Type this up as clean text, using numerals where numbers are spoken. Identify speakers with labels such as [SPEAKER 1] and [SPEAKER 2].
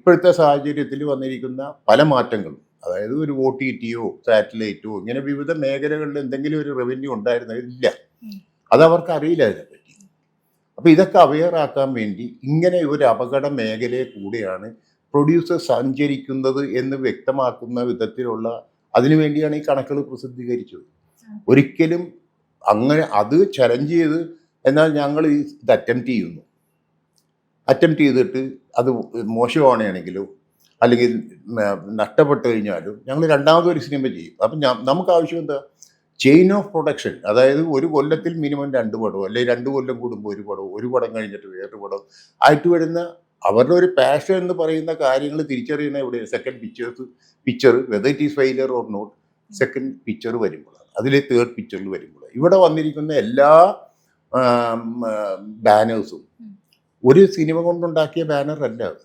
[SPEAKER 1] ഇപ്പോഴത്തെ സാഹചര്യത്തിൽ വന്നിരിക്കുന്ന പല മാറ്റങ്ങളും, അതായത് ഒരു OTT-യോ സാറ്റലൈറ്റോ ഇങ്ങനെ വിവിധ മേഖലകളിൽ എന്തെങ്കിലും ഒരു റവന്യൂ ഉണ്ടായിരുന്നില്ല. അതവർക്ക് അറിയില്ല അതിനെപ്പറ്റി. അപ്പോൾ ഇതൊക്കെ അവെയർ ആക്കാൻ വേണ്ടി ഇങ്ങനെ ഒരു അപകട മേഖലയെ കൂടെയാണ് പ്രൊഡ്യൂസർ സഞ്ചരിക്കുന്നത് എന്ന് വ്യക്തമാക്കുന്ന വിധത്തിലുള്ള അതിനുവേണ്ടിയാണ് ഈ കണക്കുകൾ പ്രസിദ്ധീകരിച്ചത്. ഒരിക്കലും അങ്ങനെ അത് ചലഞ്ച് ചെയ്ത് എന്നാൽ ഞങ്ങൾ ഇത് അറ്റംപ്റ്റ് ചെയ്തിട്ട് അത് മോശമാണെങ്കിലോ അല്ലെങ്കിൽ നഷ്ടപ്പെട്ട് കഴിഞ്ഞാലും ഞങ്ങൾ രണ്ടാമതൊരു സിനിമ ചെയ്യും. അപ്പം നമുക്ക് ആവശ്യം എന്താ? Chain of production. അതായത് ഒരു കൊല്ലത്തിൽ മിനിമം 2 പടമോ അല്ലെങ്കിൽ 2 കൊല്ലം കൂടുമ്പോൾ ഒരു പടമോ, ഒരു പടം കഴിഞ്ഞിട്ട് വേറൊരു പടം ആയിട്ട് വരുന്ന അവരുടെ ഒരു പാഷൻ എന്ന് പറയുന്ന കാര്യങ്ങൾ തിരിച്ചറിയുന്ന എവിടെ? Second picture whether it is failure or not, second picture വരുമ്പോഴാണ്, അതിലെ തേർഡ് പിക്ചറിൽ വരുമ്പോഴാണ്. ഇവിടെ വന്നിരിക്കുന്ന എല്ലാ ബാനേഴ്സും ഒരു സിനിമ കൊണ്ടുണ്ടാക്കിയ ബാനർ അല്ല അത്.